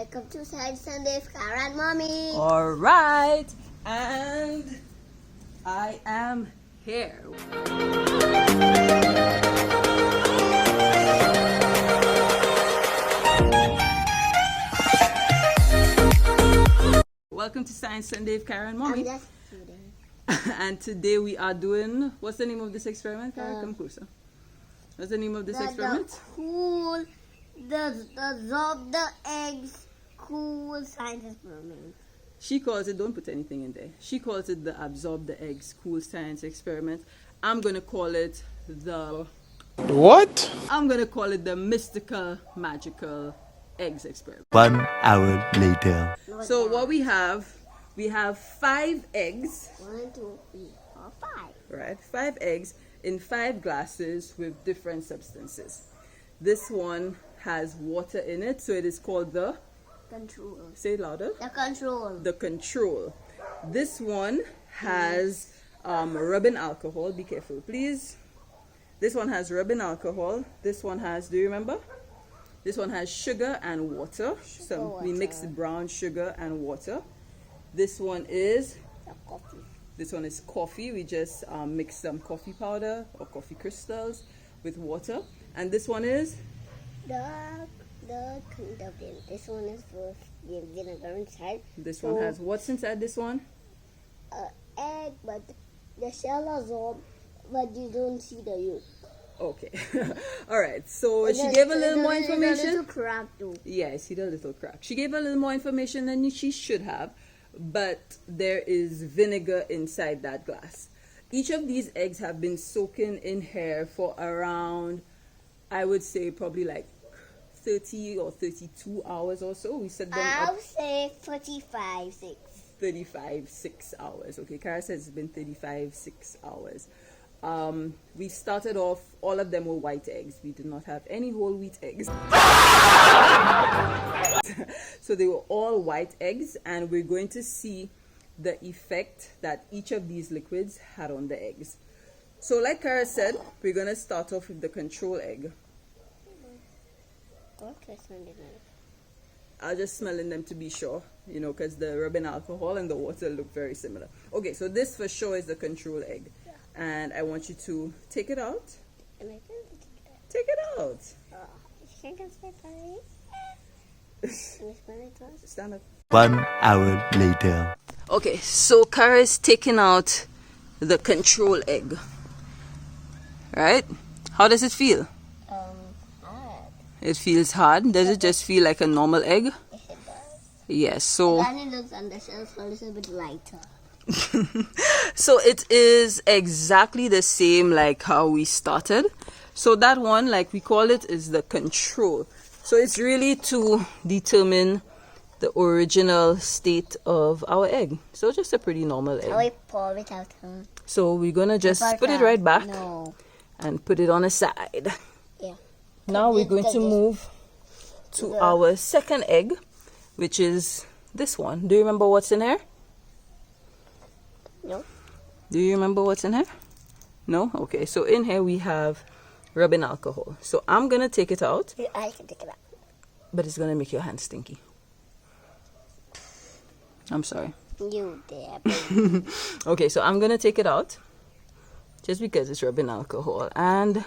Welcome to Science Sunday with Cara and Mommy. All right, and I am here. Welcome to Science Sunday with Cara and Mommy. I'm just kidding. And today we are doing, what's the name of this experiment, Cara? Come closer. What's the name of this experiment? The absorb the eggs cool science experiment. She calls it, don't put anything in there. She calls it the absorb the eggs cool science experiment. I'm going to call it the... What? I'm going to call it the mystical, magical eggs experiment. 1 hour later. So what we have 5 eggs. 1, 2, 3, 4, 5. Right, 5 eggs in 5 glasses with different substances. This one has water in it, so it is called the... Control. Say it louder. The control. The control. This one has rubbing alcohol. Be careful, please. This one has rubbing alcohol. This one has, do you remember? This one has sugar and water. So we mixed brown sugar and water. This one is The coffee. This one is coffee. We just mix some coffee powder or coffee crystals with water. And this one is The conducting. This one is for the vinegar inside. this one has what's inside this one? Egg, but the shell absorb, but you don't see the yolk. Okay. All right. So she gave a little more A information. little crack too. Yeah, I see the little crack. She gave a little more information than she should have, but there is vinegar inside that glass. Each of these eggs have been soaking in here for around, I would say probably like 30 or 32 hours or so. We set them I up would say 45, 6. 6 hours. Okay, Cara says it's been 6 hours. We started off, all of them were white eggs. We did not have any whole wheat eggs. So they were all white eggs, and we're going to see the effect that each of these liquids had on the eggs. So like Cara said, we're going to start off with the control egg. I'll just smell in them to be sure, you know, because the rubbing alcohol and the water look very similar. Okay, so this for sure is the control egg. And I want you to take it out. Take it out. Stand up. 1 hour later. Okay, so Cara is taking out the control egg. Right? How does it feel? It feels hard. Does it just feel like a normal egg? Yes, it does. Yes, so... And it looks on the shelf a little bit lighter. So it is exactly the same like how we started. So that one, like we call it, is the control. So it's really to determine the original state of our egg. So just a pretty normal egg. How we pour it out? So we're gonna just put it right back and put it on a side. Yeah. Now we're going to move to our second egg, which is this one. Do you remember what's in here? No. Do you remember what's in here? No? Okay, so in here we have rubbing alcohol. So I'm going to take it out. I can take it out. But it's going to make your hands stinky. I'm sorry. You there. Okay, so I'm going to take it out. Just because it's rubbing alcohol. And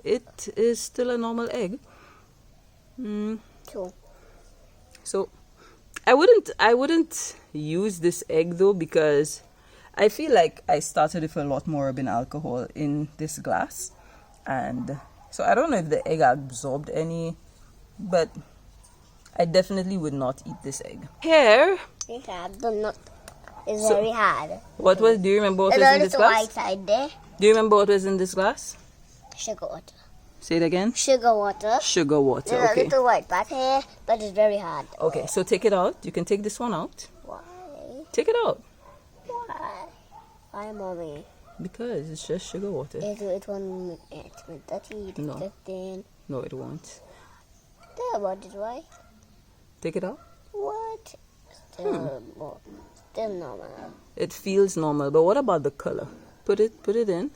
it is still a normal egg. So I wouldn't use this egg though, because I feel like I started with a lot more rubbing alcohol in this glass, and so I don't know if the egg absorbed any, but I definitely would not eat this egg. Here, It's hard. The nut is very hard. do you remember what was in this The glass? white side there. Do you remember what was in this glass? Sugar water. Say it again. Sugar water. Sugar water. There's a Okay. little white part here, but it's very hard. Okay, so take it out. You can take this one out. Why? Take it out. Why? Why, Mommy? Because it's just sugar water. It won't dirty. No. Disgusting. No, it won't. Tell about it, why? Take it out. What? Still normal. It feels normal, but what about the color? Put it in.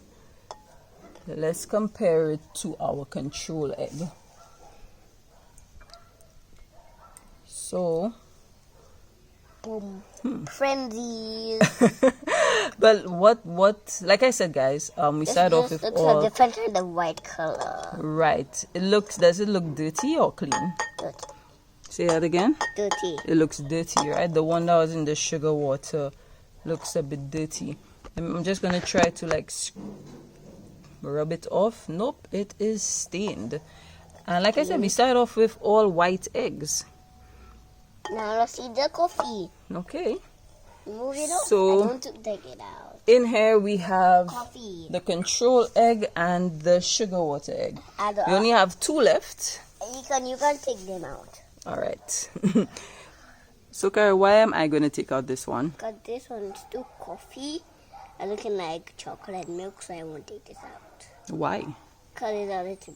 Let's compare it to our control egg. So, Boom. Frenzies. but what? Like I said, guys, we start off with looks all a different kind of white color. right. It looks. Does it look dirty or clean? Dirty. Say that again. Dirty. It looks dirty, right? The one that was in the sugar water looks a bit dirty. I'm just gonna try to like rub it off. Nope, it is stained. And like I said, we start off with all white eggs. Now let's see the coffee. Okay. Move it off. So- I want to take it out. In here we have Coffee. the control egg and the sugar water egg. And, We only have 2 left. you can take them out. All right. So, Kara, why am I going to take out this one? Because this one's too coffee and looking like chocolate milk, so I won't take this out. Why? Because it's a little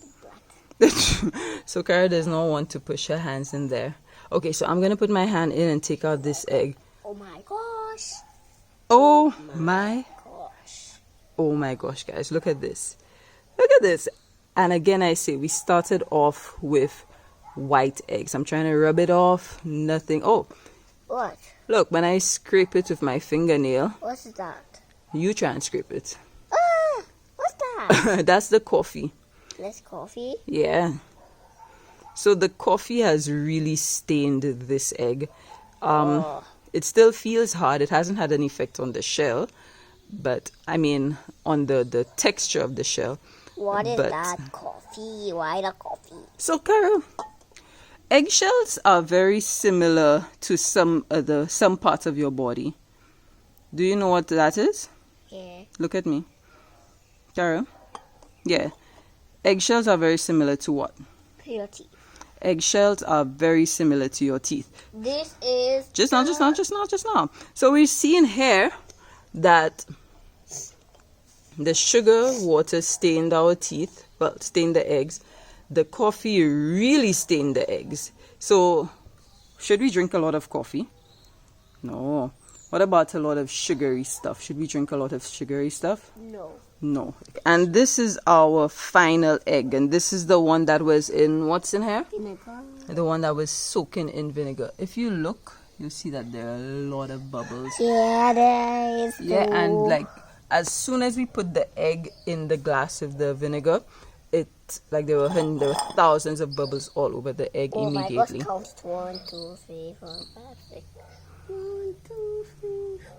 bit black. So, Kara does not want to push her hands in there. Okay, so I'm going to put my hand in and take out this egg. Oh my gosh. Oh my, Gosh. oh my gosh, guys, look at this. Look at this. And again, I say we started off with white eggs. I'm trying to rub it off. Nothing. Oh, What? look, when I scrape it with my fingernail, What's that? you try and scrape it. Ah! What's that? That's the coffee. This coffee? Yeah. So the coffee has really stained this egg. Oh. It still feels hard. It hasn't had an effect on the shell, but I mean on the texture of the shell. What is But- that coffee? Why the coffee? So, Carol, eggshells are very similar to some parts of your body. Do you know what that is? Yeah. Look at me, Carol. Yeah, eggshells are very similar to what? Your teeth. Eggshells are very similar to your teeth. This is Just now. So we're seeing here that the sugar water stained our teeth, well, stained the eggs. The coffee really stained the eggs. So, should we drink a lot of coffee? No. What about a lot of sugary stuff? Should we drink a lot of sugary stuff? no. No. And this is our final egg. And this is the one that was in, what's in here? Vinegar. The one that was soaking in vinegar. If you look, you'll see that there are a lot of bubbles. Yeah, there is. Yeah, and too. like as soon as we put the egg in the glass with the vinegar, it like there were thousands of bubbles all over the egg Oh immediately. my gosh, count 1, 2, 3, 4, 5, 6. 1, 2, 3,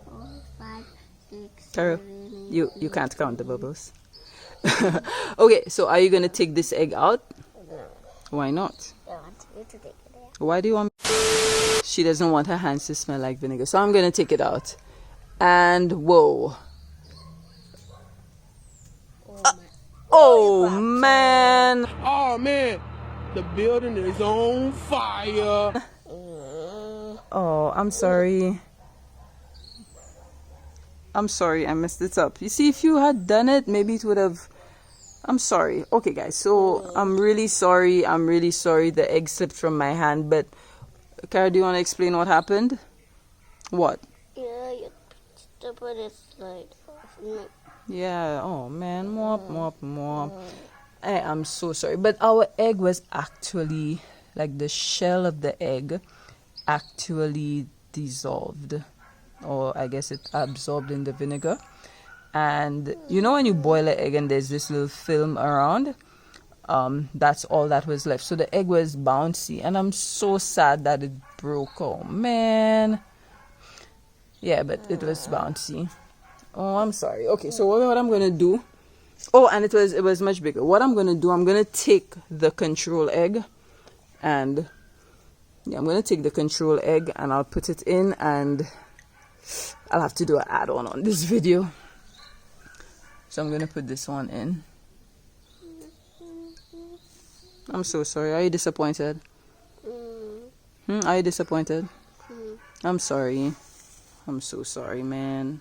4, 5, 6. Carol, 7, you can't count the bubbles. Okay, so are you gonna take this egg out? No, Why not? I want you to take it out. Why do you want? She doesn't want her hands to smell like vinegar, so I'm gonna take it out. And whoa. Oh man. Oh man, the building is on fire. Oh, I'm sorry. I'm sorry, I messed it up. You see, if you had done it, maybe it would have. I'm sorry. Okay, guys, so I'm really sorry. The egg slipped from my hand, but Cara, do you want to explain what happened? What? Yeah, you to put it slide off. No. Yeah, oh man, mop. I am so sorry. But our egg was actually, like the shell of the egg actually dissolved. Or I guess it absorbed in the vinegar. And you know when you boil an egg and there's this little film around? That's all that was left. So the egg was bouncy. And I'm so sad that it broke. Oh man. Yeah, but it was bouncy. Oh, I'm sorry. Okay, so what I'm gonna do? Oh, and it was much bigger. What I'm gonna do? I'm gonna take the control egg, and yeah, I'm gonna take the control egg and I'll put it in, and I'll have to do an add-on on this video. So I'm gonna put this one in. I'm so sorry. Are you disappointed? Are you disappointed? I'm sorry. I'm so sorry, man.